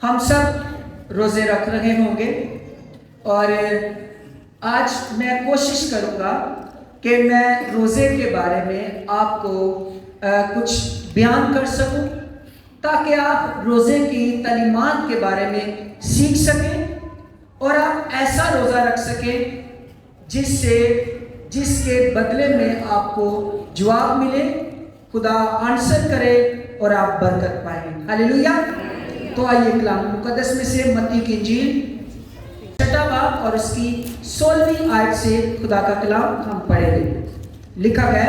ہم سب روزے رکھ رہے ہوں گے اور آج میں کوشش کروں گا کہ میں روزے کے بارے میں آپ کو کچھ بیان کر سکوں تاکہ آپ روزے کی تعلیمات کے بارے میں سیکھ سکیں اور آپ ایسا روزہ رکھ سکیں جس کے بدلے میں آپ کو جواب ملے، خدا آنسر کرے اور آپ برکت پائیں۔ ہاللیلویا۔ تو آئیے کلام مقدس میں سے متی کی انجیل 6 باب اور اس کی 16ویں آیت سے خدا کا کلام ہم پڑھیں گے۔ لکھا ہے،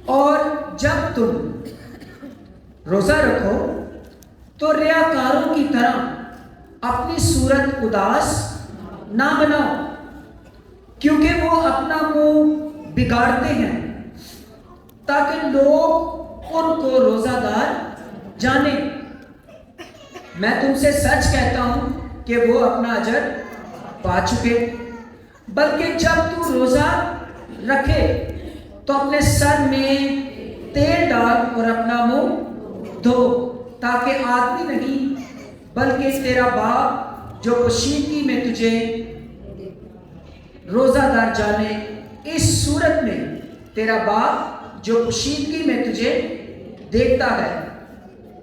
اور جب تم روزہ رکھو تو ریاکاروں کی طرح اپنی صورت اداس نہ بناؤ، کیونکہ وہ اپنا منہ بگاڑتے ہیں تاکہ لوگ ان کو روزہ دار جانیں۔ میں تم سے سچ کہتا ہوں کہ وہ اپنا اجر پا چکے۔ بلکہ جب تو روزہ رکھے تو اپنے سر میں تیل ڈال اور اپنا منہ دھو، تاکہ آدمی نہیں بلکہ تیرا باپ جو پوشیدگی میں تجھے روزہ دار جانے۔ اس صورت میں تیرا باپ جو پوشیدگی میں تجھے دیکھتا ہے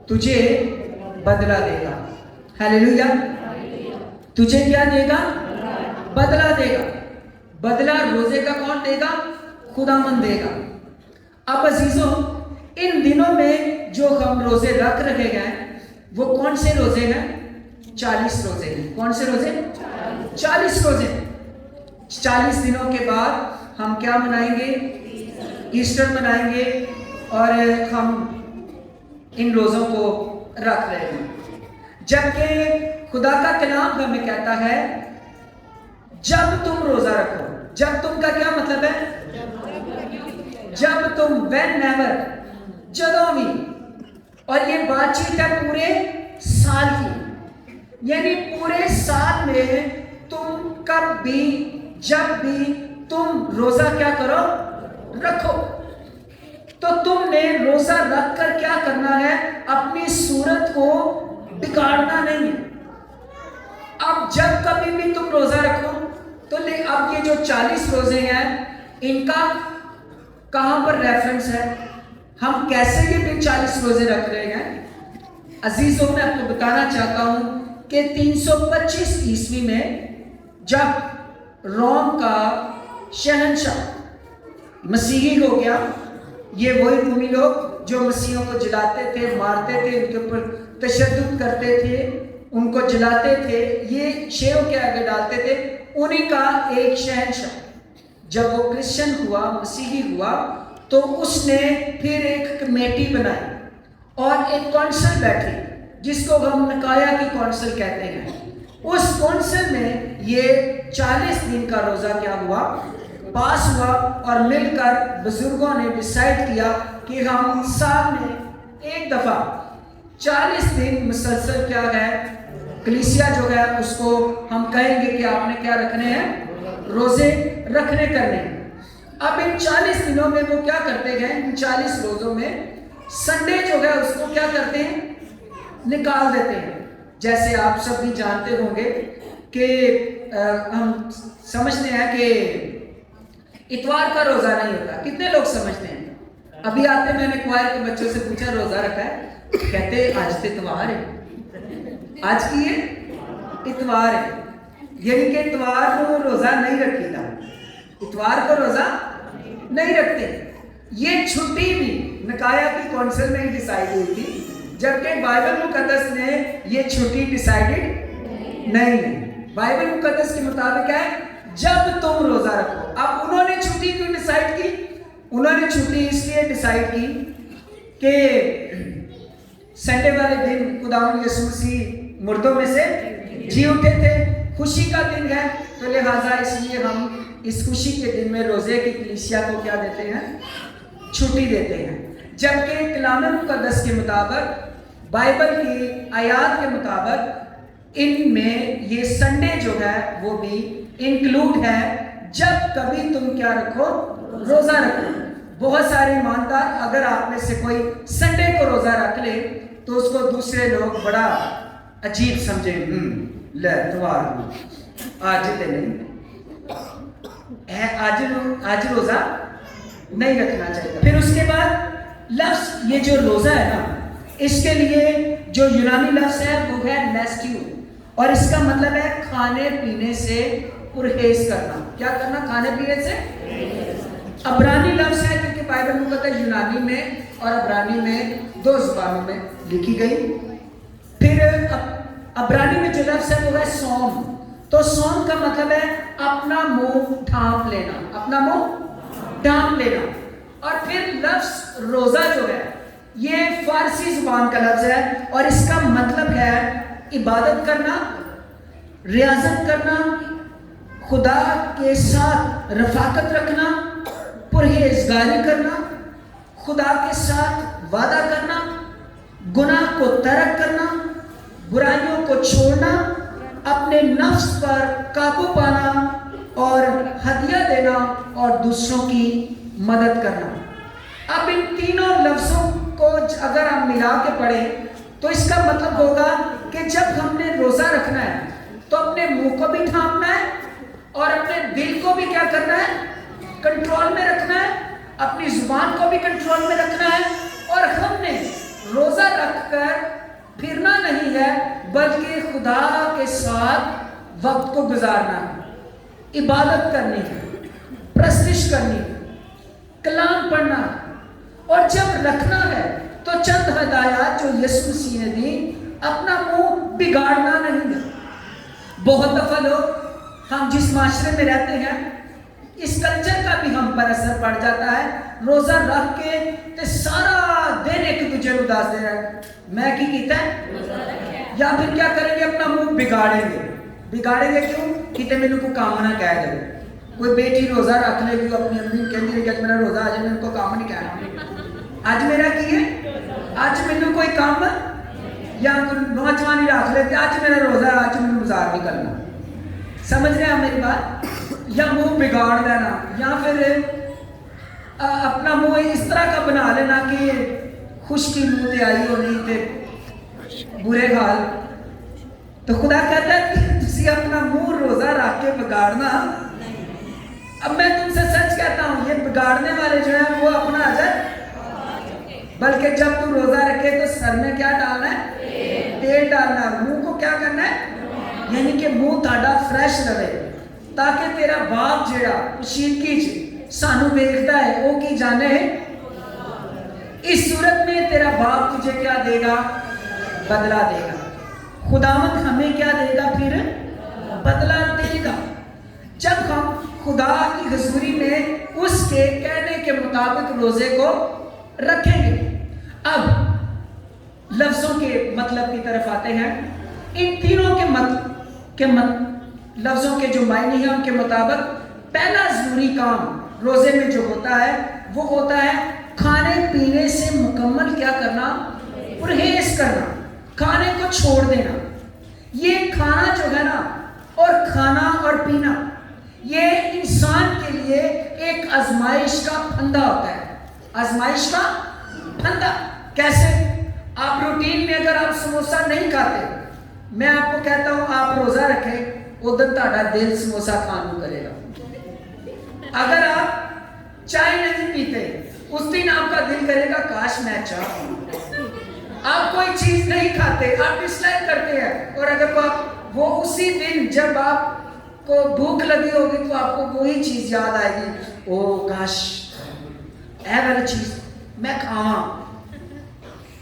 تجھے بدلہ دے گا۔ ہاللیلویا۔ تجھے کیا دے گا؟ بدلہ دے گا۔ بدلہ روزے کا کون دے گا؟ خداوند دے گا۔ اب عزیزوں، ان دنوں میں جو ہم روزے رکھ رہے ہیں وہ کون سے روزے ہیں؟ 40 روزے ہیں۔ کون سے روزے؟ 40 روزے۔ 40 دنوں کے بعد ہم کیا منائیں گے؟ ایسٹر منائیں گے، اور ہم ان روزوں کو رکھ رہے ہیں، جبکہ خدا کا کلام ہمیں کہتا ہے جب تم روزہ رکھو۔ جب تم کا کیا مطلب ہے؟ جب تم، وین نیور، جدوں بھی، اور یہ بات چیت ہے پورے سال کی، یعنی پورے سال میں تم کب بھی جب بھی تم روزہ کیا کرو؟ رکھو۔ تو تم نے روزہ رکھ کر کیا کرنا ہے؟ اپنی صورت کو بگاڑنا نہیں ہے۔ اب جب کبھی بھی تم روزہ رکھو تو اب یہ جو 40 روزے ہیں ان کا کہاں پر ریفرنس ہے؟ ہم کیسے یہ 40 روزے رکھ رہے ہیں؟ عزیزوں، میں آپ کو بتانا چاہتا ہوں کہ 325 عیسوی میں جب روم کا شہنشاہ مسیحی ہو گیا، یہ وہی رومی لوگ جو مسیحوں کو جلاتے تھے، مارتے تھے، ان کے اوپر تشدد کرتے تھے، ان کو جلاتے تھے، یہ شیوں کے آگے ڈالتے تھے، انہی کا ایک شہنشاہ جب وہ کرسچن ہوا، مسیحی ہوا، تو اس نے پھر ایک کمیٹی بنائی اور ایک کونسل بیٹھی جس کو ہم نکایا کی کونسل کہتے ہیں۔ اس کونسل میں یہ 40 دن کا روزہ کیا ہوا؟ پاس ہوا، اور مل کر بزرگوں نے ڈیسائیڈ کیا کہ ہم سال میں ایک دفعہ 40 دن مسلسل کیا ہے، کلیسیا جو ہے اس کو ہم کہیں گے کہ آپ نے کیا رکھنے ہیں؟ روزے رکھنے کرنے ہیں۔ اب ان 40 دنوں میں وہ کیا کرتے ہیں؟ ان 40 روزوں میں سنڈے جو ہے اس کو کیا کرتے ہیں؟ نکال دیتے ہیں۔ جیسے آپ سب بھی جانتے ہوں گے کہ ہم سمجھتے ہیں کہ اتوار کا روزہ نہیں ہوتا۔ کتنے لوگ سمجھتے ہیں؟ ابھی آتے میں نے کوائر کے بچوں سے پوچھا روزہ رکھا ہے؟ کہتے آج تو اتوار ہے، آج کی یہ اتوار ہے، یعنی کہ اتوار کو روزہ نہیں رکھی تھا، اتوار کو روزہ نہیں رکھتے۔ یہ چھٹی بھی نکایا کی کونسل میں ہی ڈیسائیڈ ہوئی تھی، جبکہ بائبل مقدس نے یہ چھٹی ڈیسائیڈڈ نہیں ہے۔ بائبل مقدس کے مطابق ہے جب تم روزہ رکھو۔ اب انہوں نے چھٹی کیوں ڈیسائیڈ کی؟ انہوں نے چھٹی اس لیے ڈیسائیڈ کی کہ سنڈے والے دن خداوند یسوع مسیح مردوں میں سے جی اٹھے تھے، خوشی کا دن ہے، تو لہٰذا اس لیے ہم اس خوشی کے دن میں روزے کی کلیسیا کو کیا دیتے ہیں؟ چھٹی دیتے ہیں۔ جبکہ کلام مقدس کے مطابق، بائبل کی آیات کے مطابق، ان میں یہ سنڈے جو ہے وہ بھی انکلوڈ ہے۔ جب کبھی تم کیا رکھو؟ روزہ رکھو۔ بہت سارے ایماندار، اگر آپ میں سے کوئی سنڈے کو روزہ رکھ لے تو اس کو دوسرے لوگ بڑا عجیب سمجھے لے اتوار آج تے نہیں آج روزہ نہیں رکھنا چاہیے. پھر اس کے بعد لفظ یہ جو روزہ ہے نا اس کے لیے جو یونانی لفظ ہے وہ ہے لیسٹیو اور اس کا مطلب ہے کھانے پینے سے پرہیز کرنا. کیا کرنا؟ کھانے پینے سے. عبرانی لفظ ہے کیونکہ بائبل مقدس یونانی میں اور عبرانی میں دو زبانوں میں لکھی گئی. پھر عبرانی میں جو لفظ ہے وہ ہے سوم. تو سوم کا مطلب ہے اپنا منہ ڈھانپ لینا, اپنا منہ ڈھانپ لینا. اور پھر لفظ روزہ جو ہے یہ فارسی زبان کا لفظ ہے اور اس کا مطلب ہے عبادت کرنا, ریاضت کرنا, خدا کے ساتھ رفاقت رکھنا, پرہیزگاری کرنا, خدا کے ساتھ وعدہ کرنا, گناہ کو ترک کرنا, برائیوں کو چھوڑنا, اپنے نفس پر قابو پانا اور ہدیہ دینا اور دوسروں کی مدد کرنا. اب ان تینوں لفظوں کو اگر ہم ملا کے پڑھیں تو اس کا مطلب ہوگا کہ جب ہم نے روزہ رکھنا ہے تو اپنے منہ کو بھی ڈھانپنا ہے اور اپنے دل کو بھی کیا کرنا ہے؟ کنٹرول میں رکھنا ہے, اپنی زبان کو بھی کنٹرول میں رکھنا ہے. اور ہم نے روزہ رکھ کر پھرنا نہیں ہے بلکہ خدا کے ساتھ وقت کو گزارنا ہے, عبادت کرنی ہے, پرستش کرنی ہے, کلام پڑھنا ہے. اور جب رکھنا ہے تو چند ہدایات جو یسوع مسیح نے دی, اپنا منہ بگاڑنا نہیں ہے. بہت دفعہ لوگ ہم جس معاشرے میں رہتے ہیں اس کلچر کا بھی ہم پر اثر پڑ جاتا ہے. روزہ رکھ کے تے سارا دن ایک دوسرے کو دس دے رہا ہے میں کی کیتا ہے, یا پھر کیا کریں گے اپنا منہ بگاڑیں گے. بگاڑیں گے کیوں؟ کتے میرے کو کام نہ کہہ دے. کوئی بیٹی روزہ رکھ لے گی اپنی امی کہتی رہے کہ میرا روزہ آج میں ان کو کام نہیں کہنا, آج میرا کی ہے, آج میرے کوئی کام. یا نوجوانی رکھ لیتے آج میرا روزہ ہے, آج میں گزار نہیں کرنا. سمجھ رہے ہیں میری بات؟ یا منہ بگاڑ دینا یا پھر اپنا منہ اس طرح کا بنا لینا کہ خشکی منہ تے آئی ہو نہیں تے برے حال. تو خدا کہتا ہے کہ تسی اپنا منہ روزہ رکھ کے بگاڑنا. اب میں تم سے سچ کہتا ہوں یہ بگاڑنے والے جو ہیں وہ اپنا اجر, بلکہ جب تم روزہ رکھے تو سر میں کیا ڈالنا ہے؟ تیل ڈالنا ہے. منہ کو کیا کرنا ہے؟ یعنی کہ منہ تھاڑا فریش رہے تاکہ تیرا باپ جیڑا پشیدگی چ سانو ویکھدا ہے وہ کی جانے. اس صورت میں تیرا باپ تجھے کیا دے گا؟ بدلہ دے گا. خداوند ہمیں کیا دے گا؟ پھر بدلہ دے گا جب ہم خدا کی حضوری میں اس کے کہنے کے مطابق روزے کو رکھیں گے. اب لفظوں کے مطلب کی طرف آتے ہیں. ان تینوں کے لفظوں کے جو معنی ہیں ان کے مطابق پہلا ضروری کام روزے میں جو ہوتا ہے وہ ہوتا ہے کھانے پینے سے مکمل کیا کرنا؟ پرہیز کرنا, کھانے کو چھوڑ دینا. یہ کھانا جو ہے نا اور کھانا اور پینا یہ انسان کے لیے ایک آزمائش کا پھندا ہوتا ہے. آزمائش کا پھندا کیسے؟ آپ روٹین میں اگر آپ سموسہ نہیں کھاتے, میں آپ کو کہتا ہوں آپ روزہ رکھیں, ادھر تہاڈا دل سموسہ کھانوں کرے گا. اگر آپ چائے نہیں پیتے اس دن آپ کا دل کرے گا کاش میں چائے پیوں. آپ کوئی چیز نہیں کھاتے, آپ ڈس لائک کرتے ہیں, اور اگر وہ اسی دن جب آپ کو بھوک لگی ہوگی تو آپ کو وہی چیز یاد آئے گی, او کاش اے والی چیز میں کھاواں.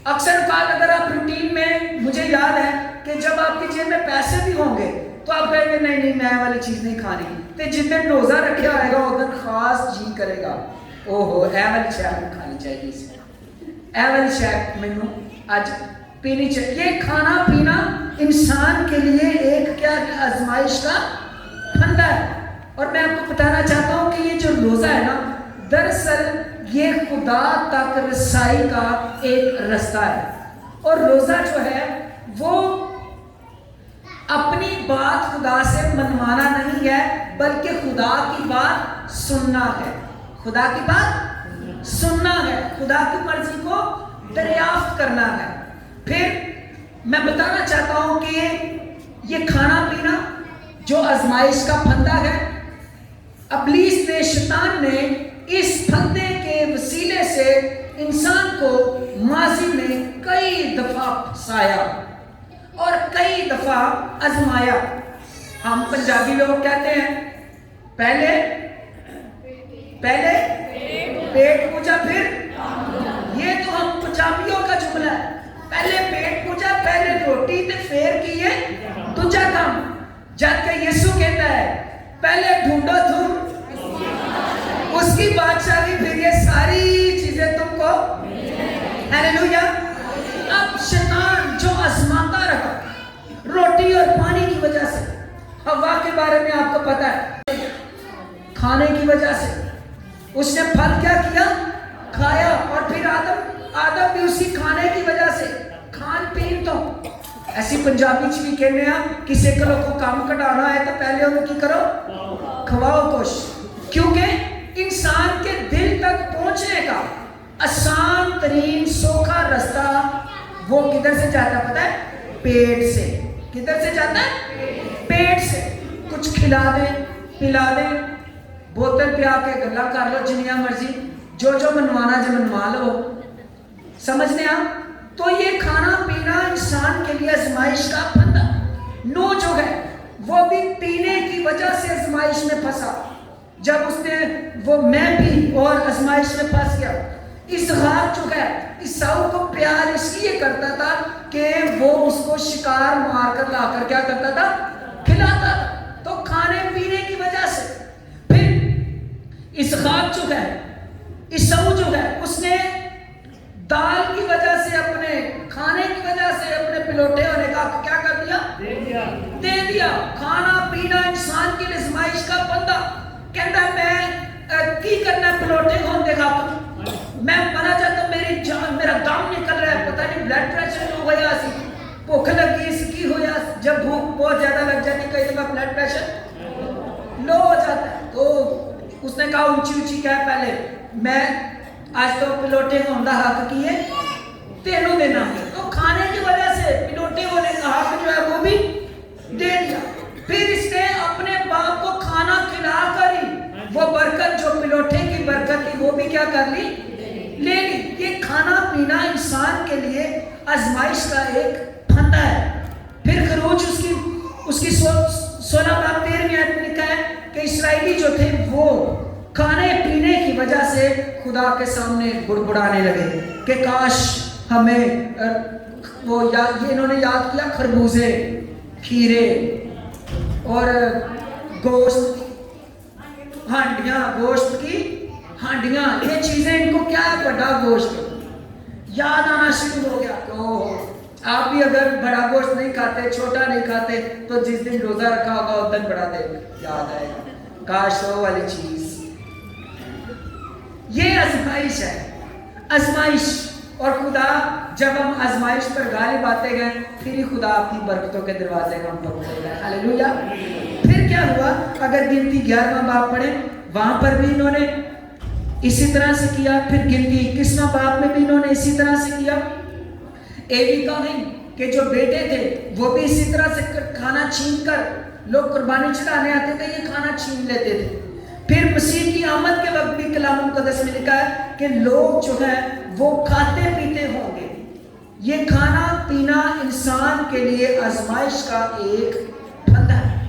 اکثر اوقات اگر آپ روٹین میں, مجھے یاد ہے کہ جب آپ کی جیب میں پیسے بھی ہوں گے تو آپ کہیں گے نہیں میں والی چیز نہیں کھانی. تو جس دن روزہ رکھا آئے گا اس دن خاص جی کرے گا او ہو اے والی شاید میں کھانی چاہیے, اے والی شاید مینوں آج پینی چاہیے. یہ کھانا پینا انسان کے لیے ایک کیا آزمائش کا پھندا ہے. اور میں آپ کو بتانا چاہتا ہوں کہ یہ جو روزہ ہے نا دراصل یہ خدا تک رسائی کا ایک رستہ ہے. اور روزہ جو ہے وہ اپنی بات خدا سے منوانا نہیں ہے بلکہ خدا کی بات سننا ہے. خدا کی بات سننا ہے, خدا کی مرضی کو دریافت کرنا ہے. پھر میں بتانا چاہتا ہوں کہ یہ کھانا پینا جو آزمائش کا پھندا ہے، ابلیس نے، شیطان نے اس پھندے کے وسیلے سے انسان کو ماضی میں کئی دفعہ پھنسایا اور کئی دفعہ آزمایا۔ ہم پنجابی لوگ کہتے ہیں پہلے پیٹ پوجا پھر، یہ تو ہم پنجابیوں کا جملہ ہے، پہلے پیٹ پوجا، پہلے روٹی تے پھر کیے دوجا کام۔ جبکہ یسوع کہتا ہے پہلے ڈھونڈو تم اس کی بادشاہی، پھر یہ ساری چیزیں تم کو۔ ہیلیلویا۔ اب شیطان جو آزماتا رہا روٹی اور پانی کی وجہ سے، ہوا کے بارے میں آپ کو پتا ہے، کھانے کی وجہ سے اس نے پھل کیا کیا؟ کھایا۔ اور پھر آدم بھی اسی کھانے کی وجہ سے، کھان پین تو ایسی پنجابی چ بھی کہنے ہیں، کسی کو کام کٹانا ہے تو پہلے انہوں کی کرو، کھواؤ کوشش، کیونکہ انسان کے دل تک پہنچنے کا آسان ترین سوکھا رستہ وہ کدھر سے جاتا ہے پتہ ہے؟ پیٹ سے۔ کدھر سے جاتا ہے؟ پیٹ سے۔ کچھ کھلا دیں، پلا دیں، بوتل پیا کے گلا کر لو جنیا مرضی، جو منوانا جو منوا لو، سمجھنے آپ؟ تو یہ کھانا پینا انسان کے لیے آزمائش کا پھندا۔ نو جو ہے وہ بھی پینے کی وجہ سے آزمائش میں پھنسا، جب اس نے وہ میں بھی اور آزمائش میں پھنس گیا۔ اسحاق جو ہے عیساؤ کو پیار اس لیے کرتا تھا کہ وہ اس کو شکار مار کر لا کر کیا کرتا تھا؟ کھلاتا تھا۔ تو کھانے پینے کی وجہ سے پھر اسحاق جو ہے، عیساؤ جو ہے، اس نے دال کی وجہ سے، اپنے کھانے کی وجہ سے اپنے پلوٹے ہونے کا کیا کر دیا؟ دے دیا۔ کھانا پینا انسان کی آزمائش کا بندہ کہتا ہے میں کی کرنا پلوٹے کون دے گا، میں منا چاہتا ہوں، میری جان، میرا دم نکل رہا ہے، پتہ نہیں بلڈ پریشر ہو گیا سی، بھوک لگی اس کی ہو یا جب بھوک بہت زیادہ لگ جاتی کئی دفعہ بلڈ پریشر لو ہو جاتا ہے۔ تو اس نے کہا اونچی کہا پہلے میں آج تو پلوٹے ہونے کا حق کیے تینوں دینا ہے۔ تو کھانے کی وجہ سے پلوٹے ہونے کا حق جو ہے وہ بھی دے دیا۔ پھر اس نے اپنے باپ کو کھانا کھلا کر ہی وہ برکت جو پلوٹے کی برکت تھی وہ بھی کیا کر لی؟ لے لی۔ یہ کھانا پینا انسان کے لیے آزمائش کا ایک پھندا ہے۔ پھر خروج اس کی 16 باب 13 آیت میں لکھا ہے کہ اسرائیلی جو تھے وہ کھانے پینے کی وجہ سے خدا کے سامنے بڑبڑانے لگے کہ کاش ہمیں وہ یہ انہوں نے یاد کیا خربوزے، کھیرے اور گوشت، ہانڈیاں، گوشت کی ہانڈیاں، یہ چیزیں ان کو کیا ہے؟ بڑا گوشت یاد آنا شروع ہو گیا۔ تو آپ بھی اگر بڑا گوشت نہیں کھاتے، چھوٹا نہیں کھاتے، تو جس دن روزہ رکھا ہوگا اس دن بڑا دن یاد آئے گا، کاش وہ والی چیز۔ یہ آزمائش ہے، آزمائش۔ اور خدا جب ہم آزمائش پر غالب آتے گئے پھر ہی خدا اپنی برکتوں کے دروازے ہم پر کھولے گئے۔ ہلیلویا۔ پھر کیا ہوا؟ اگر گنتی 11واں باب پڑھیں وہاں پر بھی انہوں نے اسی طرح سے کیا۔ پھر گنتی 21واں باب میں بھی انہوں نے اسی طرح سے کیا۔ ایلی کاہن کے جو بیٹے تھے وہ بھی اسی طرح سے کھانا چھین کر، لوگ قربانی چڑھانے آتے تھے یہ کھانا چھین لیتے تھے۔ پھر مسیح کی آمد کے وقت بھی کلام مقدس میں لکھا ہے کہ لوگ جو ہیں وہ کھاتے پیتے ہوں گے۔ یہ کھانا پینا انسان کے لیے آزمائش کا ایک پھندا ہے۔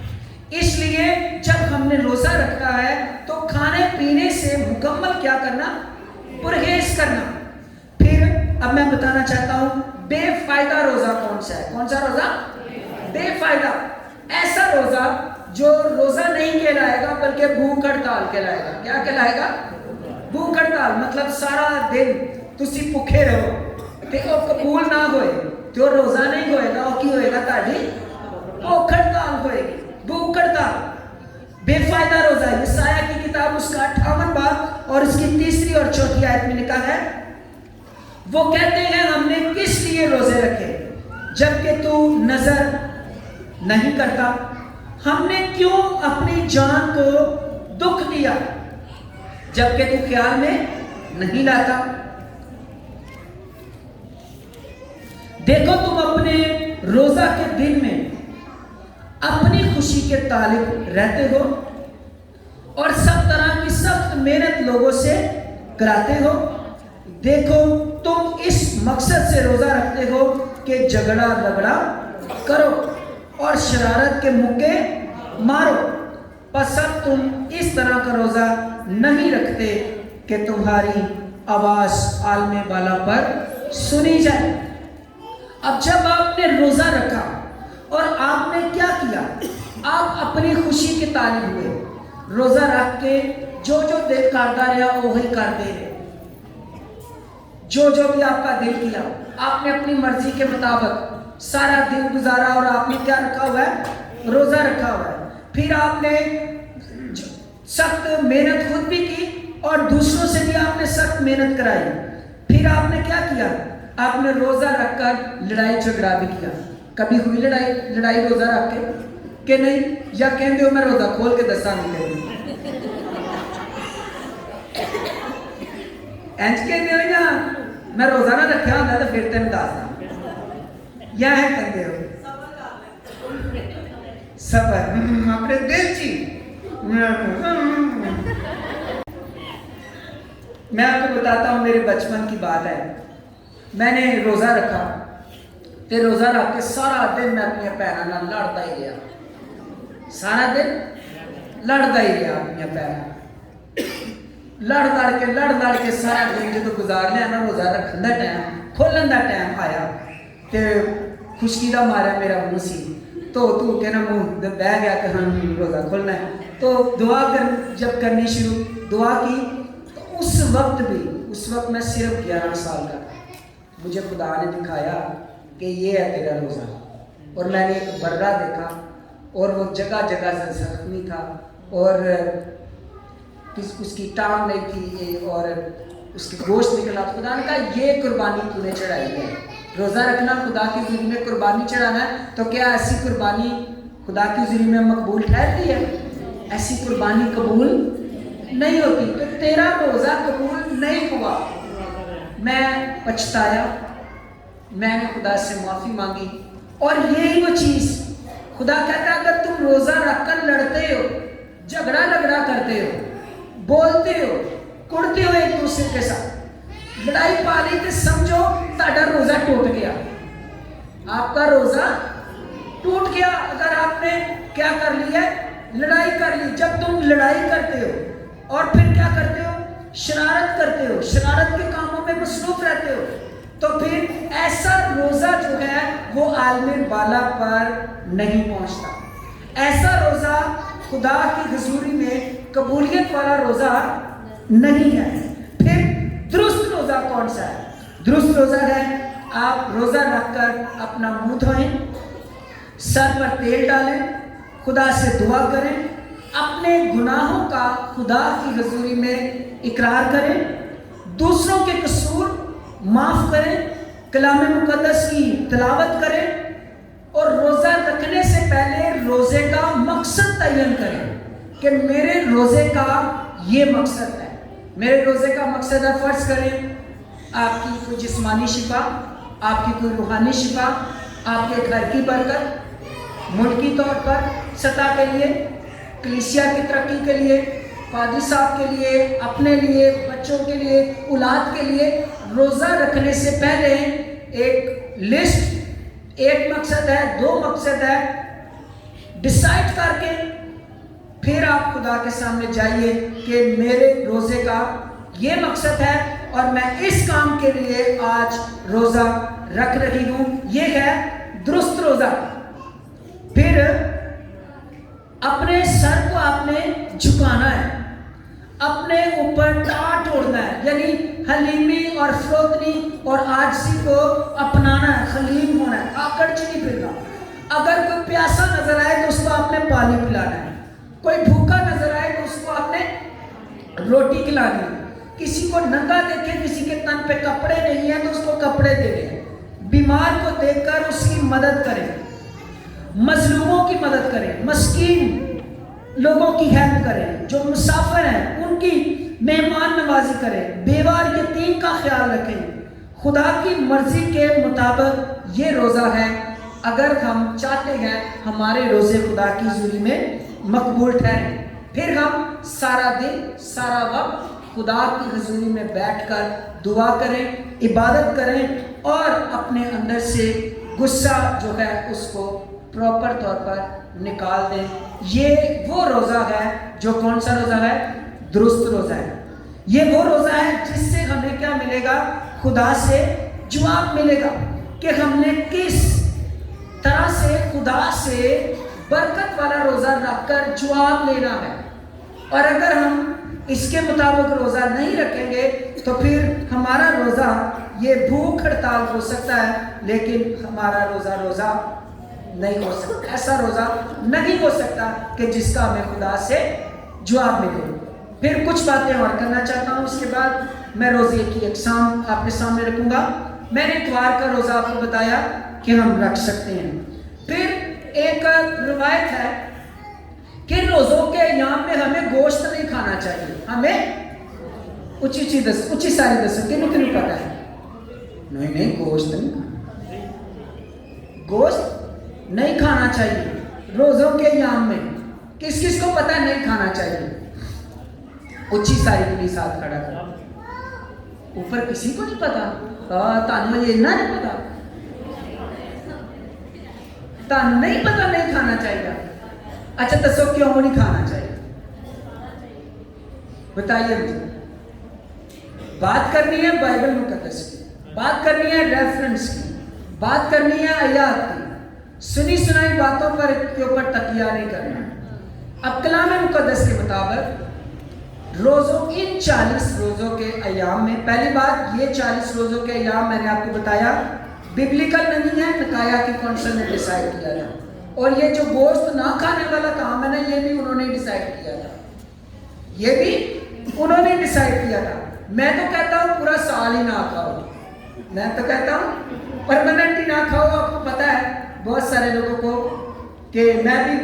اس لیے جب ہم نے روزہ رکھنا ہے تو کھانے پینے سے مکمل کیا کرنا؟ پرہیز کرنا۔ پھر اب میں بتانا چاہتا ہوں بے فائدہ روزہ کون سا ہے؟ کون سا روزہ؟ بے فائدہ، ایسا روزہ جو روزہ نہیں کہلائے گا بلکہ بھوک ہڑتال کہلائے گا۔ کیا کہلائے گا؟ بھوک ہڑتال۔ مطلب سارا دن تسی بھوکے رہو تے او قبول نہ ہوئے تو روزہ نہیں ہوئے گا، او کی ہوئے گا؟ تاڑی بھوک ہڑتال ہوئے گی، بھوک ہڑتال، بے فائدہ روزہ۔ یسایہ کی کتاب اس کا 58 باب اور اس کی 3 اور 4 آیت میں لکھا ہے، وہ کہتے ہیں ہم نے کس لیے روزے رکھے جبکہ تو نظر نہیں کرتا؟ ہم نے کیوں اپنی جان کو دکھ دیا جبکہ تو خیال میں نہیں لاتا؟ دیکھو تم اپنے روزہ کے دن میں اپنی خوشی کے طالب رہتے ہو اور سب طرح کی سخت محنت لوگوں سے کراتے ہو. دیکھو تم اس مقصد سے روزہ رکھتے ہو کہ جھگڑا رگڑا کرو اور شرارت کے موقع مارو. پس اب تم اس طرح کا روزہ نہیں رکھتے کہ تمہاری آواز عالم بالا پر سنی جائے. اب جب آپ نے روزہ رکھا اور آپ نے کیا کیا؟ آپ اپنی خوشی کے طالب ہوئے. روزہ رکھ کے جو دل کرتا رہا وہی کرتے رہے. جو بھی آپ کا دل کیا آپ نے اپنی مرضی کے مطابق سارا دن گزارا اور آپ نے کیا رکھا ہوا ہے؟ روزہ رکھا ہوا ہے. پھر آپ نے سخت محنت خود بھی کی اور دوسروں سے بھی آپ نے سخت محنت کرائی. پھر آپ نے کیا کیا؟ آپ نے روزہ رکھ کر لڑائی جھگڑا بھی کیا. کبھی ہوئی لڑائی روزہ رکھ کے کہ نہیں؟ یا کہتے ہو میں روزہ کھول کے دسا نہیں کروں اینج کہتے ہو یا میں روزہ نہ رکھا ہوتا تو پھر تین دسا یا ہے کہتے ہو صبر اپنے دل چی. میں آپ کو بتاتا ہوں میرے بچپن کی بات ہے. میں نے روزہ رکھا تے روزہ رکھ کے سارا دن میں اپنی بھنوں لڑتا ہی رہا. سارا دن لڑتا ہی رہا اپنی بھنوں لڑ کے سارا دن جدو گزار لیا نا روزہ رکھنے کا ٹائم کھولن کا ٹائم آیا تے خشکی کا مارا میرا منہ سی تو کہنا منہ بہ گیا کہ ہاں روزہ کھولنا ہے. تو دعا جب کرنی شروع دعا کی تو اس وقت میں صرف 11 سال کا تھا. مجھے خدا نے دکھایا کہ یہ ہے تیرا روزہ اور میں نے ایک برہ دیکھا اور وہ جگہ جگہ سے زخمی تھا اور اس کی ٹانگ نہیں تھی اور اس کی گوشت نکلا. خدا نے کہا یہ قربانی تو نے چڑھائی ہے. روزہ رکھنا خدا کی زندگی میں قربانی چڑھانا ہے تو کیا ایسی قربانی خدا کی زندگی میں مقبول ٹھہرتی ہے؟ ایسی قربانی قبول نہیں ہوتی. تو تیرا روزہ قبول نہیں ہوا. میں پچھتایا, میں نے خدا سے معافی مانگی اور یہی وہ چیز خدا کہتا ہے اگر تم روزہ رکھ کر لڑتے ہو, جھگڑا لگڑا کرتے ہو, بولتے ہو, کڑتے ہو ایک دوسرے کے ساتھ, لڑائی پا لی تو سمجھو تہاڈا روزہ ٹوٹ گیا. آپ کا روزہ ٹوٹ گیا اگر آپ نے کیا کر لیا ہے؟ لڑائی کر لی. جب تم لڑائی کرتے ہو اور پھر کیا کرتے ہو؟ شرارت کرتے ہو, شرارت کے کاموں میں مصروف رہتے ہو, تو پھر ایسا روزہ جو ہے وہ عالم بالا پر نہیں پہنچتا. ایسا روزہ خدا کی حضوری میں قبولیت والا روزہ نہیں ہے. پھر درست روزہ کون سا ہے؟ درست روزہ ہے آپ روزہ رکھ کر اپنا منہ دھوئیں, سر پر تیل ڈالیں, خدا سے دعا کریں, اپنے گناہوں کا خدا کی حضوری میں اقرار کریں, دوسروں کے قصور معاف کریں, کلام مقدس کی تلاوت کریں اور روزہ رکھنے سے پہلے روزے کا مقصد تعین کریں کہ میرے روزے کا یہ مقصد ہے. میرے روزے کا مقصد ہے, فرض کریں آپ کی کوئی جسمانی شفا, آپ کی کوئی روحانی شفا, آپ کے گھر کی برکت, ملکی طور پر سطح کے لیے, کلیسیا کی ترقی کے لیے, قاضی صاحب کے لیے, اپنے لیے, بچوں کے لیے, اولاد کے لیے. روزہ رکھنے سے پہلے ایک لسٹ, ایک مقصد ہے, 2 مقصد ہے, ڈیسائیڈ کر کے پھر آپ خدا کے سامنے جائیے کہ میرے روزے کا یہ مقصد ہے اور میں اس کام کے لیے آج روزہ رکھ رہی ہوں. یہ ہے درست روزہ. پھر اپنے سر کو آپ نے جھکانا ہے, اپنے اوپر ٹاٹ اوڑھنا ہے, یعنی حلیمی اور فروتنی اور عاجزی کو اپنانا ہے, خلیم ہونا ہے, آکڑ نہیں پھرنا. اگر کوئی پیاسا نظر آئے تو اس کو آپ نے پانی پلانا ہے, کوئی بھوکا نظر آئے تو اس کو آپ نے روٹی کھلانی ہے, کسی کو ننگا دیکھے, کسی کے تن پہ کپڑے نہیں ہیں تو اس کو کپڑے دے دیں, بیمار کو دیکھ کر اس کی مدد کریں, مظلوموں کی مدد کریں, مسکین لوگوں کی ہیلپ کریں, جو مسافر ہیں ان کی مہمان نوازی کریں, بیوہ اور یتیم کا خیال رکھیں. خدا کی مرضی کے مطابق یہ روزہ ہے اگر ہم چاہتے ہیں ہمارے روزے خدا کی حضوری میں مقبول ٹھہریں، پھر ہم سارا دن سارا وقت خدا کی حضوری میں بیٹھ کر دعا کریں، عبادت کریں اور اپنے اندر سے غصہ جو ہے اس کو پراپر طور پر نکال دیں۔ یہ وہ روزہ ہے جو کون سا روزہ ہے؟ درست روزہ ہے۔ یہ وہ روزہ ہے جس سے ہمیں کیا ملے گا؟ خدا سے جواب ملے گا کہ ہم نے کس طرح سے خدا سے برکت والا روزہ رکھ کر جواب لینا ہے۔ اور اگر ہم اس کے مطابق روزہ نہیں رکھیں گے تو پھر ہمارا روزہ یہ بھوک ہڑتال ہو سکتا ہے، لیکن ہمارا روزہ نہیں ہو سکتا، ایسا روزہ نہیں ہو سکتا کہ جس کا ہمیں خدا سے جواب ملے۔ پھر کچھ باتیں اور کرنا چاہتا ہوں، اس کے بعد میں روزے کی اقسام آپ کے سامنے رکھوں گا۔ میں نے اتوار کا روزہ آپ کو بتایا کہ ہم رکھ سکتے ہیں۔ پھر ایک روایت ہے کہ روزوں کے ایام میں ہمیں گوشت نہیں کھانا چاہیے۔ ہمیں اچھی ساری دسو کنوں پتا ہے؟ نہیں گوشت نہیں کھانا، گوشت نہیں کھانا چاہیے روزوں کے ایام میں۔ کس کس کو پتا ہے نہیں کھانا چاہیے؟ اچھی ساری پولیس ہاتھ کھڑا کر، اوپر کسی کو نہیں پتا؟ تانوں یہ نہ نہیں پتا، تانوں نہیں پتا نہیں کھانا چاہیے؟ اچھا دسو کیوں نہیں کھانا چاہیے؟ بتائیے مجھے۔ بات کرنی ہے بائبل مقدس کی، بات کرنی ہے ریفرنس کی، بات کرنی ہے آیات کی، سنی سنائی باتوں پر کے اوپر تکیہ نہیں کرنا۔ اب کلام مقدس کے مطابق روزوں ان 40 روزوں کے ایام میں، پہلی بات یہ 40 روزوں کے ایام میں نے آپ کو بتایا ببلیکل نہیں ہے، نکایا کی کونسل نے ڈیسائیڈ کیا تھا۔ اور یہ جو گوشت نہ کھانے والا کام ہے نا، یہ بھی انہوں نے ڈیسائیڈ کیا تھا، یہ بھی انہوں نے ڈیسائیڈ کیا تھا۔ میں تو کہتا ہوں پورا سال ہی نہ کھاؤ، میں تو کہتا ہوں پرماننٹ ہی نہ کھاؤ۔ آپ کو پتا ہے بہت سارے لوگوں کو کہ میں بھی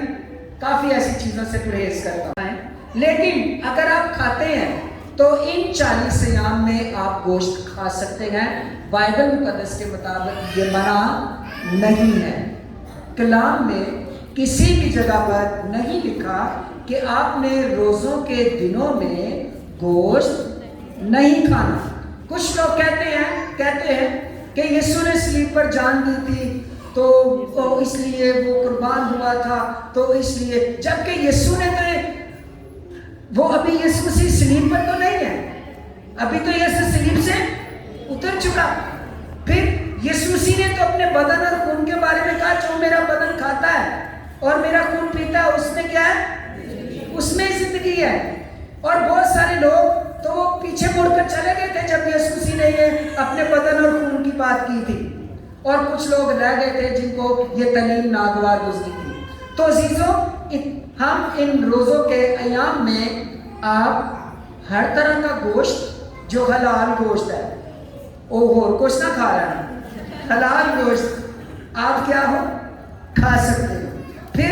کافی ایسی چیزوں سے پرہیز کرتا ہوں، لیکن اگر آپ کھاتے ہیں تو ان 40 ایام میں آپ گوشت کھا سکتے ہیں۔ بائبل مقدس کے مطابق یہ منع نہیں ہے، کلام میں کسی بھی جگہ پر نہیں لکھا کہ آپ نے روزوں کے دنوں میں گوشت نہیں کھانا۔ کچھ لوگ کہتے ہیں کہ یسوع نے صلیب پر جان دی تھی تو اس لیے وہ قربان ہوا تھا، تو اس لیے، جبکہ یسوع نے تو وہ ابھی یسوع مسیح صلیب پر تو نہیں ہے، ابھی تو یسوع صلیب سے اتر چکا۔ پھر یسوع مسیح نے تو اپنے بدن اور خون کے بارے میں کہا جو میرا بدن کھاتا ہے اور میرا خون پیتا ہے اس میں کیا ہے؟ اس میں زندگی ہے۔ اور بہت سارے لوگ تو وہ پیچھے مڑ کر چلے گئے تھے جب یسوع مسیح نے یہ اپنے بدن اور خون کی بات کی تھی، اور کچھ لوگ رہ گئے تھے جن کو یہ تعلیم ناگوار گزری تھی۔ تو عزیزوں، ہم ان روزوں کے ایام میں آپ ہر طرح کا گوشت جو حلال گوشت ہے، اور کچھ نہ کھا رہا ہے، حلال گوشت آپ کیا ہو کھا سکتے ہیں۔ پھر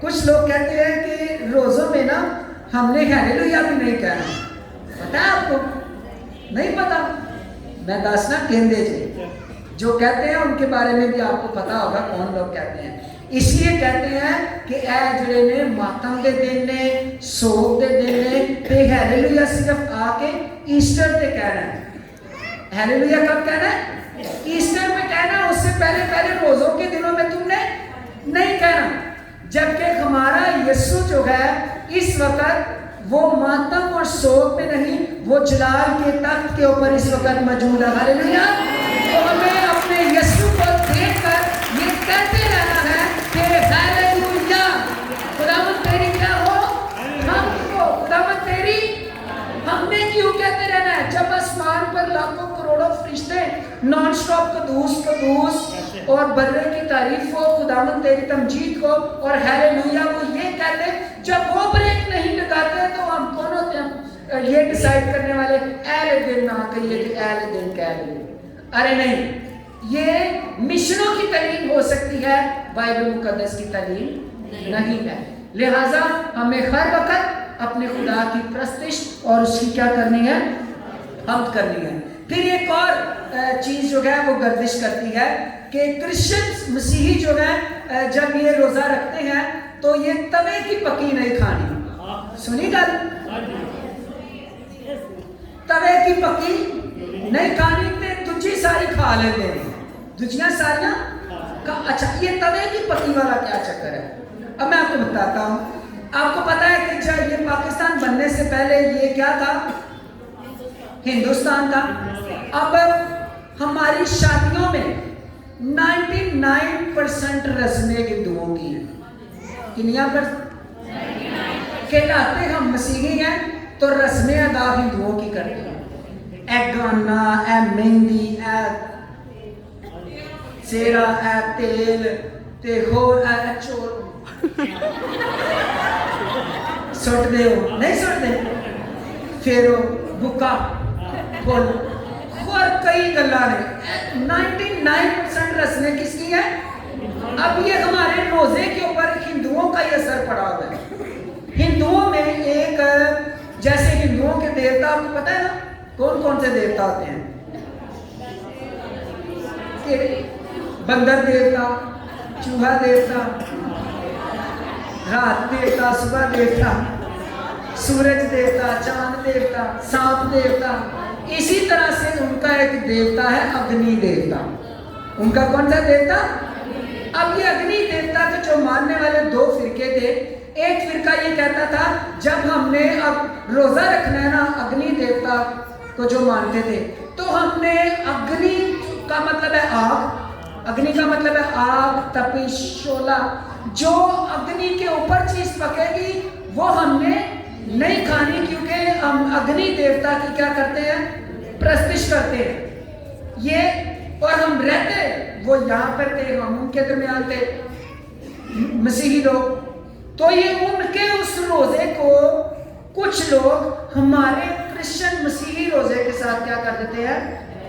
کچھ لوگ کہتے ہیں کہ روزوں میں نا ہم نے ہیلیلویا بھی نہیں کہنا۔ پتا ہے آپ کو؟ نہیں پتا؟ میں دسنا کہندے جو کہتے ہیں ان کے بارے میں بھی آپ کو پتا ہوگا کون لوگ کہتے ہیں۔ اس لیے کہتے ہیں کہ اے جڑے نے ماتم دے دن نے، سوگ دے دن نے، تے ہیلیلویا صرف آ کے ایسٹر تے کہنا ہے۔ ہیلیلویا کب کہنا ہے؟ ایسٹر میں کہنا، اس سے پہلے روزوں کے دنوں میں تم نے نہیں کہنا۔ جبکہ ہمارا یسوع جو ہے اس وقت وہ ماتم اور سوگ میں نہیں، وہ جلال کے تخت کے اوپر اس وقت موجود ہے۔ ہیلیلویا! تو ہمیں اپنے یسوع کو دیکھ کر یہ کہتے رہنا ہے کہ ہیلیلویا! خداوند تیری کیا ہو؟ ہم کو خداوند تیری ہم نے کیوں کہتے رہنا ہے؟ جب آسمان پر لاکھوں کروڑوں فرشتے نان سٹاپ قدوس اور برے کی تعریف ہو، خداوند تیری تمجید کو اور ہیلیلویا وہ یہ کہتے، جب وہ بریک نہیں لگاتے تو ہم کون ہوتے ہیں یہ ڈیسائیڈ کرنے والے؟ اہل دن نہ کہیے کہ اہل دن کہہ لیں۔ ارے نہیں، یہ مشنوں کی تعلیم ہو سکتی ہے، بائبل مقدس کی تعلیم نہیں ہے۔ لہٰذا ہمیں ہر وقت اپنے خدا کی پرستش اور اس کی کیا کرنی ہے؟ حمد کرنی ہے۔ پھر ایک اور چیز جو ہے وہ گردش کرتی ہے کہ کرسچن مسیحی جو ہے جب یہ روزہ رکھتے ہیں تو یہ توے کی پکی نہیں کھانی. سنی گل؟ توے کی پکی نہیں کھانی تے دجی ساری کھا لیتے ہیں. دجیاں ساریاں اچھا یہ توے کی پکی والا کیا چکر ہے؟ اب میں آپ کو بتاتا ہوں. آپ کو پتا ہے کہ جب یہ پاکستان بننے سے پہلے یہ کیا تھا؟ ہندوستان تھا. اب ہماری شادیوں میں 99% رسمیں ہندوؤں کی ہیں. کنیا پر کہلاتے ہم مسیحی ہیں تو رسمیں ادا ہندوؤں کی کرتے ہیں. اے گانا، اے مہندی، اے سیرا، اے تیل تے ہور اے چور سٹ دے ہو نہیں سٹ دے پھیرو بکا بول اور کئی گلا نے. 99% رسمیں کس کی ہیں؟ اب یہ ہمارے روزے کے اوپر ہندوؤں کا یہ اثر پڑا ہوا ہے. ہندوؤں میں ایک جیسے ہندوؤں کے دیوتا آپ کو پتا ہے نا کون کون سے دیوتا ہوتے ہیں؟ بندر دیوتا، چوہا دیوتا، رات دیوتا، صبح دیوتا، سورج دیوتا، چاند دیوتا، سانپ دیوتا. اسی طرح سے ان کا ایک دیوتا ہے اگنی دیوتا. ان کا کون سا دیوتا؟ اب یہ اگنی دیوتا کے جو ماننے والے دو فرقے تھے. ایک فرقہ یہ کہتا تھا جب ہم نے اب روزہ رکھنا ہے نا اگنی دیوتا کو جو مانتے تھے تو ہم نے اگنی کا مطلب ہے آگ، اگنی کا مطلب ہے آگ، تپش، شعلہ، جو اگنی کے اوپر چیز پکے گی وہ ہم نے نہیں کھانی کیونکہ ہم اگنی دیوتا کی کیا کرتے ہیں؟ پرستش کرتے ہیں. یہ اور ہم رہتے وہ یہاں پر تھے، ہم ان کے درمیان تھے مسیحی لوگ. تو یہ ان کے اس روزے کو کچھ لوگ ہمارے کرسچن مسیحی روزے کے ساتھ کیا کر دیتے ہیں؟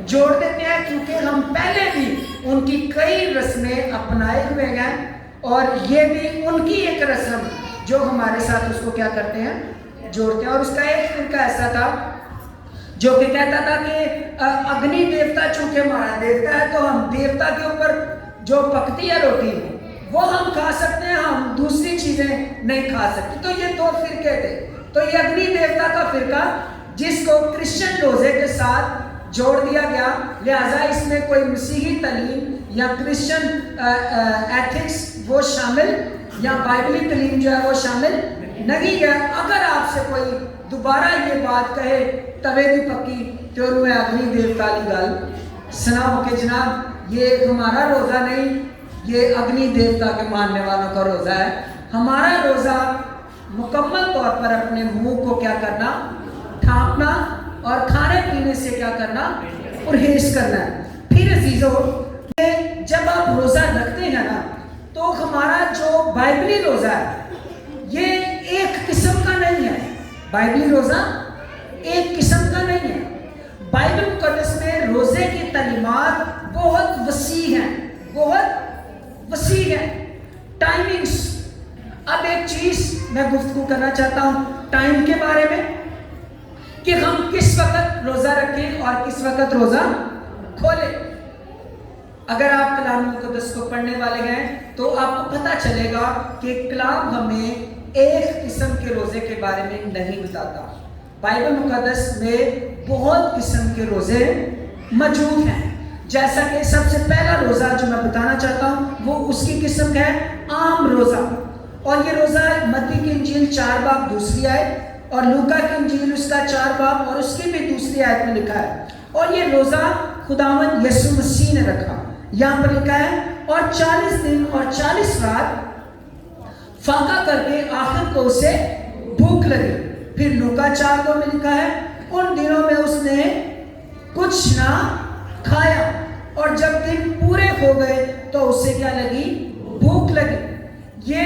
جوڑ دیتے ہیں کیونکہ ہم پہلے بھی ان کی کئی رسمیں اپنائے ہوئے ہیں اور یہ بھی ان کی ایک رسم جو ہمارے ساتھ اس کو کیا کرتے ہیں؟ جوڑتے ہیں. اور اس کا ایک فرقہ ایسا تھا جو کہ کہتا تھا کہ اگنی دیوتا چونکہ ہمارا دیوتا ہے تو ہم دیوتا کے اوپر جو پکتی ہے روٹی وہ ہم کھا سکتے ہیں، ہم دوسری چیزیں نہیں کھا سکتے. تو یہ دو فرقے تھے. تو یہ اگنی دیوتا کا فرقہ جس کو کرسچن روزے کے ساتھ جوڑ دیا گیا، لہٰذا اس میں کوئی مسیحی تعلیم یا کرسچن ایتھکس وہ شامل یا بائبلی تعلیم جو ہے وہ شامل نہیں ہے. اگر آپ سے کوئی دوبارہ یہ بات کہے توے دی پکی تو انہوں نے اگنی دیوتا لی گل سناؤ کہ جناب یہ ہمارا روزہ نہیں، یہ اگنی دیوتا کے ماننے والوں کا روزہ ہے. ہمارا روزہ مکمل طور پر اپنے منہ کو کیا کرنا؟ ڈھانپنا اور کھانے پینے سے کیا کرنا؟ پرہیز کرنا ہے. پھر عزیزو جب آپ روزہ رکھتے ہیں نا تو ہمارا جو بائبلی روزہ ہے یہ ایک قسم کا نہیں ہے. بائبلی روزہ ایک قسم کا نہیں ہے. بائبل مقدس میں روزے کی تعلیمات بہت وسیع ہیں، بہت وسیع ہیں. ٹائمنگز، اب ایک چیز میں گفتگو کرنا چاہتا ہوں ٹائم کے بارے میں کہ ہم کس وقت روزہ رکھیں اور کس وقت روزہ کھولیں. اگر آپ کلام مقدس کو پڑھنے والے ہیں تو آپ کو پتہ چلے گا کہ کلام ہمیں ایک قسم کے روزے کے بارے میں نہیں بتاتا. بائبل مقدس میں بہت قسم کے روزے موجود ہیں. جیسا کہ سب سے پہلا روزہ جو میں بتانا چاہتا ہوں وہ اس کی قسم ہے عام روزہ. اور یہ روزہ متی کی انجیل 4 باب دوسری آیت اور لوکا کی انجیل اس کا 4 باب اور اس کی بھی دوسری آیت میں لکھا ہے. اور یہ روزہ خداوند یسوع مسیح نے رکھا. یہاں پر لکھا ہے اور 40 دن اور 40 رات فاقہ کر کے آخر کو اسے بھوک لگی. پھر لوکا 4:2 میں لکھا ہے ان دنوں میں اس نے کچھ نہ کھایا اور جب دن پورے ہو گئے تو اسے کیا لگی؟ بھوک لگی. یہ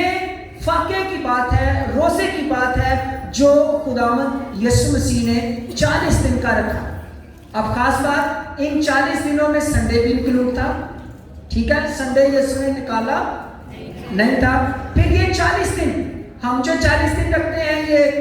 فاقے کی بات ہے، روزے کی بات ہے جو خداوند یسوع مسیح نے 40 دن کا رکھا. اب خاص بات ان 40 دنوں میں سنڈے بھی انکلوڈ تھا. ٹھیک ہے، سنڈے یسوع نے نکالا نہیں تھا. پھر یہ 40 دن ہم جو 40 دن رکھتے ہیں یہ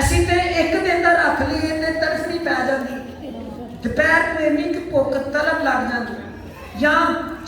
ਅਸੀਂ ਤੇ ਇੱਕ ਦਿਨ ਦਾ ਰੱਖ ਲਈਏ ਤੇ ਤਰਸ ਨਹੀਂ ਪੈ ਜਾਂਦੀ, ਦੁਪਹਿਰ ਨੂੰ ਇੰਨੀ ਕਿ ਭੁੱਖ ਤਲਬ ਲੱਗ ਜਾਂਦੀ, ਜਾਂ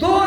2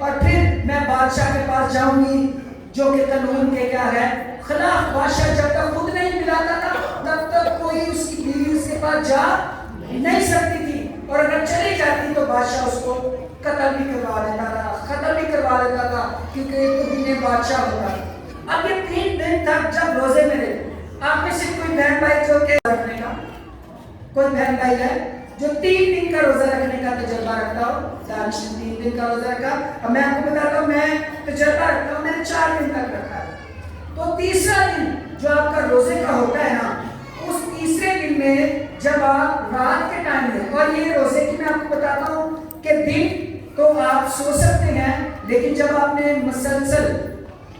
اور پھر میں بادشاہ کے پاس جاؤں گی جو کہ قانون کے کیا ہے خلاف. بادشاہ جب تک خود نہیں ملاتا تھا تب تک کوئی اس کی بیوی اس کے پاس جا نہیں سکتی تھی, اور اگر چلی جاتی تو بادشاہ اس کو قتل بھی کروا دیتا تھا, ختم بھی کروا دیتا تھا, کیونکہ ایک تو دن بادشاہ ہوتا. اب یہ 3 دن تک جب روزے میں رہے, آپ میں سے کوئی بہن بھائی جو کہ رکھنے کا, کوئی بہن بھائی ہے جو 3 دن کا روزہ رکھنے کا تجربہ رکھتا ہو؟ دانش نے 3 دن کا روزہ رکھا, اب میں آپ کو بتاتا ہوں میں تجربہ رکھتا ہوں, میں نے 4 دن تک رکھا ہے. تو تیسرا دن جو آپ کا روزے کا ہوتا ہے نا, اس تیسرے دن میں جب آپ رات کے ٹائم میں, اور یہ روزے کی میں آپ کو بتاتا ہوں کہ دن تو آپ سو سکتے ہیں, لیکن جب آپ نے مسلسل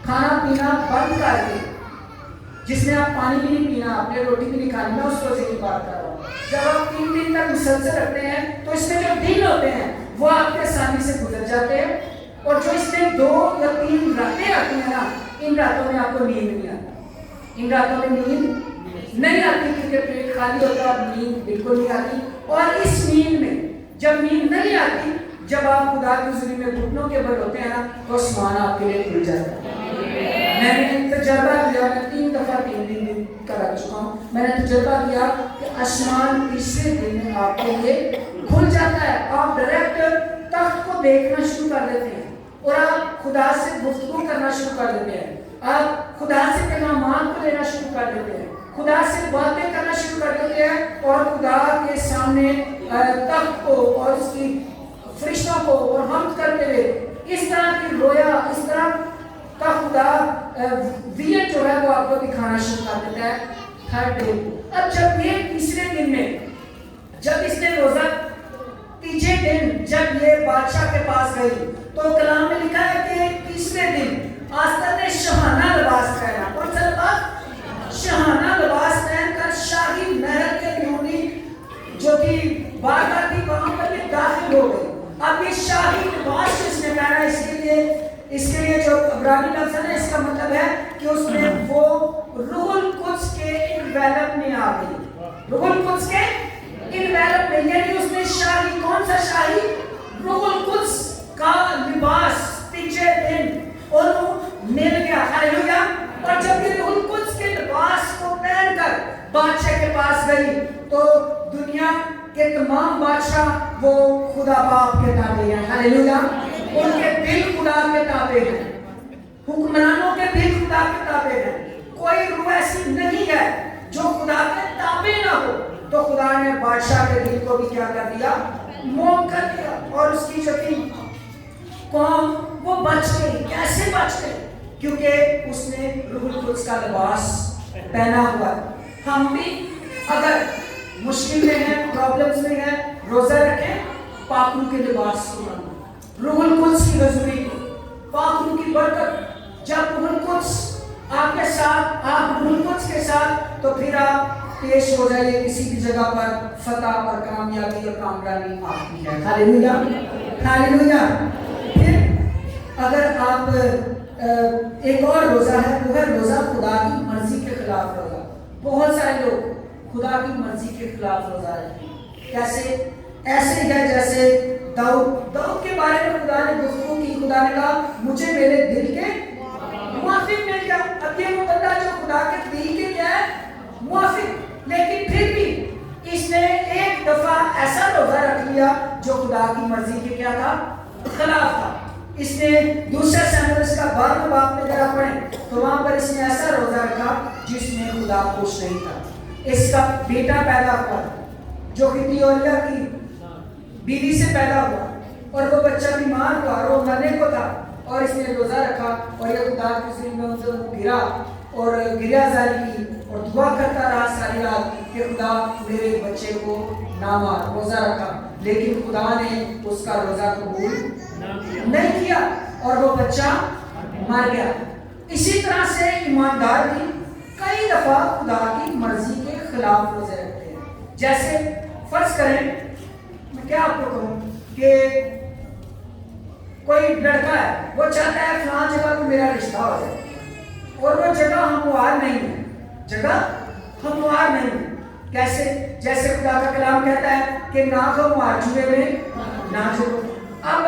کھانا پینا بند کر کے, جس میں آپ پانی بھی نہیں پینا, آپ نے روٹی بھی نہیں کھانی, میں اس روزے کی بات کر رہا ہوں. جب آپ 3 دن تک مسلسل رکھتے ہیں تو اس میں جو دن ہوتے ہیں وہ آپ کے آسانی سے گزر جاتے ہیں, اور جو اس میں 2 یا 3 راتیں آتی ہیں نا, ان راتوں میں آپ کو نیند نہیں آتی, ان راتوں میں نیند نہیں آتی, کیونکہ پیٹ خالی ہوتا ہے اور نیند بالکل نہیں آتی. اور اس نیند میں جب نیند نہیں آتی, جب آپ خدا کی حضوری میں گھٹنوں کے بل ہوتے ہیں نا, تو آسمان آپ کے لیے کھل جاتا ہے. میں نے تجربہ کیا, میں 3 دفعہ 3 دن کا رکھ چکا ہوں, میں نے تجربہ کیا کہ آسمان تیسرے دن میں آپ کے لیے کھل جاتا ہے. آپ ڈائریکٹ تخت کو دیکھنا شروع کر دیتے ہیں, اور آپ خدا سے گفتگو کرنا شروع کر دیتے ہیں, آپ خدا سے پیغامات کو لینا شروع کر دیتے ہیں, خدا سے باتیں کرنا شروع کر دیتے ہیں, اور خدا کے سامنے تخت کو اور اس کی فرشتوں کو اور حمد کرتے ہوئے اس طرح کی رویا, اس طرح کا خدا ویئر جو ہے وہ آپ کو دکھانا شروع کر دیتا ہے. 3rd ڈے اب جب یہ تیسرے دن میں جب اس نے روزہ تیسرے دن جب یہ بادشاہ کے پاس گئی, تو کلام میں لکھا ہے کہ تیسرے دن آستر نے شاہانہ لباس پہنا. کون سا لباس؟ شاہانہ لباس پہن کر شاہی محل کے بیرونی جو کہ بارگاہ تھی وہاں پر یہ داخل ہو گئی. اب یہ شاہی لباس جس نے پہنا, اس کے لیے جو عبرانی لفظ ہے اس کا مطلب ہے کہ اس میں وہ روح القدس کے انویلپ میں آ گئی, روح القدس کے انویلپ میں, یعنی اس نے شاہی, کون سا شاہی؟ روح القدس کا لباس تیسرے دن اور وہ مل گیا. ہاللیلویا. اور جب یہ روح القدس کے لباس کو پہن کر بادشاہ کے پاس گئی, تو دنیا کے تمام بادشاہ وہ خدا باپ کے تابع ہیں. ہاللیلویا. ان کے دل خدا کے تابع ہیں, حکمرانوں کے دل خدا کے تابع ہیں. کوئی روح ایسی نہیں ہے جو خدا کے تابع نہ ہو. تو خدا نے بادشاہ کے دل کو بھی کیا کر دیا؟ موم کر دیا, اور اس کی جو تھی قوم وہ بچ گئی. کیسے بچ گئی؟ کیونکہ اس نے روح القدس کا لباس پہنا ہوا. ہم بھی اگر مشکل میں ہیں, پرابلمز میں ہیں, روزہ رکھیں, پاک روح کے لباس کو مانو, روح القدس کی حضوری کو, پاک روح کی برکت. جب روح القدس آپ کے ساتھ, آپ روح القدس کے ساتھ, تو پھر آپ پیش ہو جائیے کسی بھی جگہ پر, فتح اور کامیابی اور کامرانی آپ کی ہے. ہاللیلویا. ہاللیلویا. پھر اگر آپ ایک اور روزہ ہے, وہ ہے روزہ خدا کی مرضی کے خلاف روزہ. بہت سارے لوگ خدا کی مرضی کے خلاف روزہ رکھتے ہیں. کیسے؟ ایسے ہی ہے جیسے داؤد کے بارے میں خدا نے گفتگو کی. خدا نے کہا مجھے میرے دل کے موافق مل گیا. اب یہ وہ بندہ جو خدا کے دل کے کیا ہے؟ موافق. لیکن پھر بھی اس نے ایک دفعہ ایسا روزہ رکھ لیا جو خدا کی مرضی کے کیا تھا؟ خلاف تھا. اس نے دوسرا سیموئیل کا 12واں باب میں ذرا پڑھیں تو وہاں پر اس نے ایسا روزہ رکھا جس میں خدا خوش نہیں تھا. اس کا بیٹا پیدا ہوا جو کہ بیوریا کی بیوی سے پیدا ہوا, اور وہ بچہ بیمار ہوا اور وہ مرنے کو تھا, اور اس نے روزہ رکھا, اور یہ خدا کی حضوری میں ان سے گرا اور گریا زاری کی اور دعا کرتا رہا ساری رات کہ خدا میرے بچے کو نہ مار. روزہ رکھا, لیکن خدا نے اس کا روزہ قبول نہیں کیا اور وہ بچہ مر گیا. اسی طرح سے ایماندار بھی کئی دفعہ خدا کی مرضی کے خلاف روزے رکھتے ہیں. جیسے فرض کریں, میں کیا آپ کو کہوں کہ کوئی لڑکا ہے, وہ چاہتا ہے فلاں جگہ کو میرا رشتہ ہو جائے, اور وہ جگہ ہموار نہیں ہے, جگہ ہموار نہیں ہے. کیسے؟ جیسے خدا کا کلام کہتا ہے کہ نہ ہموار جوئے میں نہ جو. اب